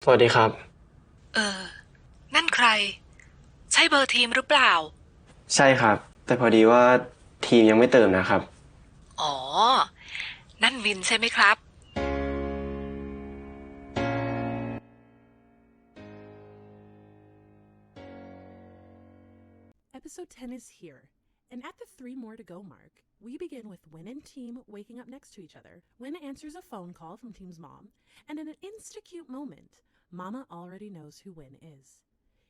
สวัสดีครับเออ นั่นใคร ใช่เบอร์ทีมหรือเปล่า ใช่ครับแต่พอดีว่าทีมยังไม่เติมนะครับอ๋อ นั่นวินใช่ไหมครับ Episode 10 is here, and at the three more to go mark, we begin with Win and Team waking up next to each other. Win answers a phone call from Team's mom, and in an insta-cute moment, Mama already knows who Win is.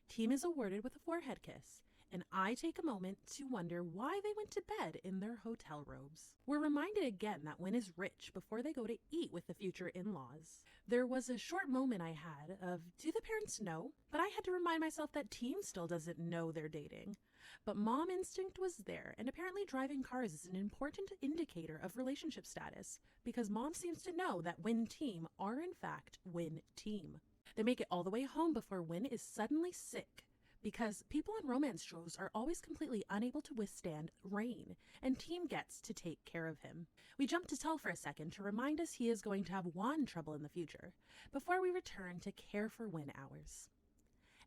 Team is awarded with a forehead kiss, and I take a moment to wonder why they went to bed in their hotel robes. We're reminded again that Win is rich before they go to eat with the future in laws. There was a short moment I had of, do the parents know? But I had to remind myself that Team still doesn't know they're dating. But mom instinct was there, and apparently driving cars is an important indicator of relationship status, because mom seems to know that Win Team are in fact Win Team. They make it all the way home before Win is suddenly sick, because people on romance shows are always completely unable to withstand rain, and Team gets to take care of him. We jump to Tell for a second to remind us he is going to have wand trouble in the future, before we return to care for Win hours.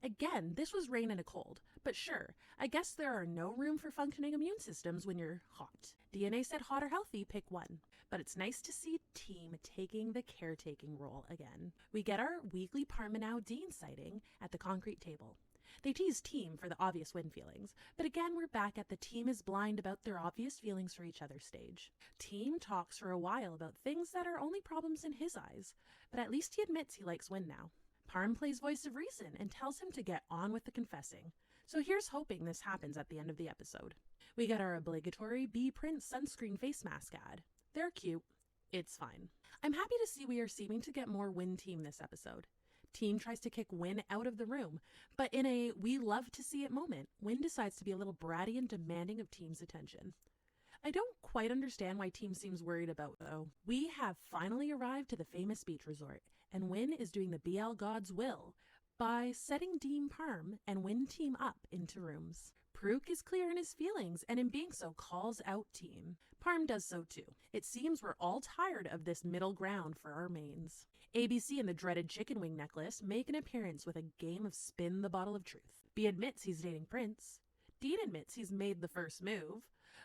Again, this was rain and a cold, but sure, I guess there are no room for functioning immune systems when you're hot. DNA said hot or healthy, pick one. But it's nice to see Team taking the caretaking role again. We get our weekly Parmenow Dean sighting at the concrete table. They tease Team for the obvious win feelings, but again we're back at the Team is blind about their obvious feelings for each other stage. Team talks for a while about things that are only problems in his eyes, but at least he admits he likes Win now. Parm plays voice of reason and tells him to get on with the confessing. So here's hoping this happens at the end of the episode. We get our obligatory Bee Prince sunscreen face mask ad. They're cute. It's fine. I'm happy to see we are seeming to get more Win Team this episode. Team tries to kick Win out of the room, but in a we love to see it moment, Win decides to be a little bratty and demanding of Team's attention. I don't quite understand why Team seems worried about, though. We have finally arrived to the famous beach resort, and Win is doing the BL God's will by setting Dean Parm and Win Team up into rooms. Pruk is clear in his feelings, and in being so calls out Team. Parm does so too. It seems we're all tired of this middle ground for our mains. ABC and the dreaded chicken wing necklace make an appearance with a game of spin the bottle of truth. B admits he's dating Prince. Dean admits he's made the first move,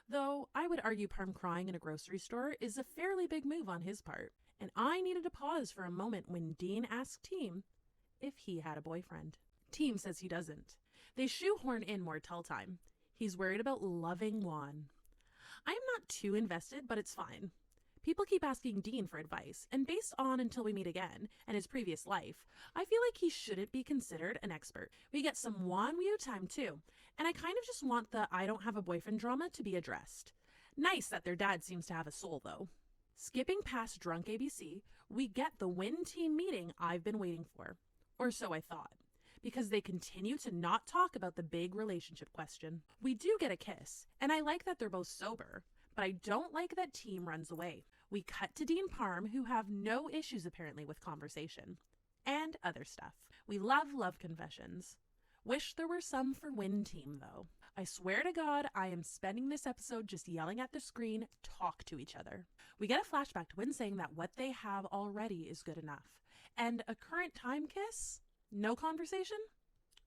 though I would argue Parm crying in a grocery store is a fairly big move on his part. And I needed to pause for a moment when Dean asked Team if he had a boyfriend. Team says he doesn't. They shoehorn in more tell time. He's worried about loving Juan. I am not too invested, but it's fine. People keep asking Dean for advice, and based on Until We Meet Again and his previous life, I feel like he shouldn't be considered an expert. We get some Juan Wu time too, and I kind of just want the I don't have a boyfriend drama to be addressed. Nice that their dad seems to have a soul, though. Skipping past drunk ABC, we get the Win Team meeting I've been waiting for. Or so I thought. Because they continue to not talk about the big relationship question. We do get a kiss, and I like that they're both sober, but I don't like that Team runs away. We cut to Dean Parm, who have no issues apparently with conversation. And other stuff. We love confessions. Wish there were some for Win Team, though. I swear to God, I am spending this episode just yelling at the screen, talk to each other. We get a flashback to Win saying that what they have already is good enough. And a current time kiss? No conversation?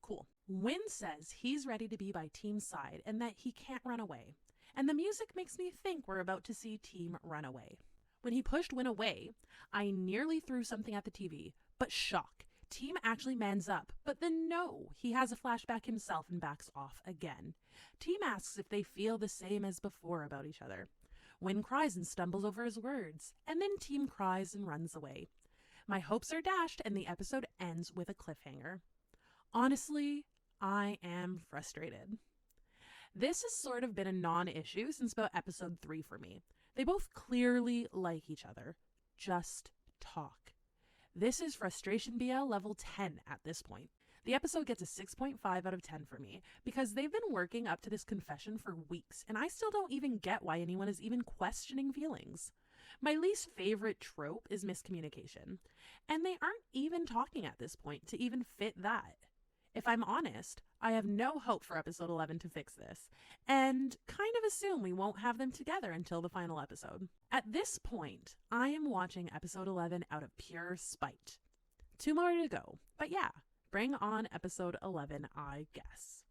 Cool. Win says he's ready to be by Team's side and that he can't run away. And the music makes me think we're about to see Team run away. When he pushed Win away, I nearly threw something at the TV, but shock. Team actually mans up, but then no, he has a flashback himself and backs off again. Team asks if they feel the same as before about each other. Win cries and stumbles over his words, and then Team cries and runs away. My hopes are dashed, and the episode ends with a cliffhanger. Honestly, I am frustrated. This has sort of been a non-issue since about episode 3 for me. They both clearly like each other. Just talk. This is frustration BL level 10 at this point. The episode gets a 6.5 out of 10 for me because they've been working up to this confession for weeks, and I still don't even get why anyone is even questioning feelings. My least favorite trope is miscommunication, and they aren't even talking at this point to even fit that. If I'm honest, I have no hope for episode 11 to fix this, and kind of assume we won't have them together until the final episode. At this point, I am watching episode 11 out of pure spite. 2 more to go. But yeah, bring on episode 11, I guess.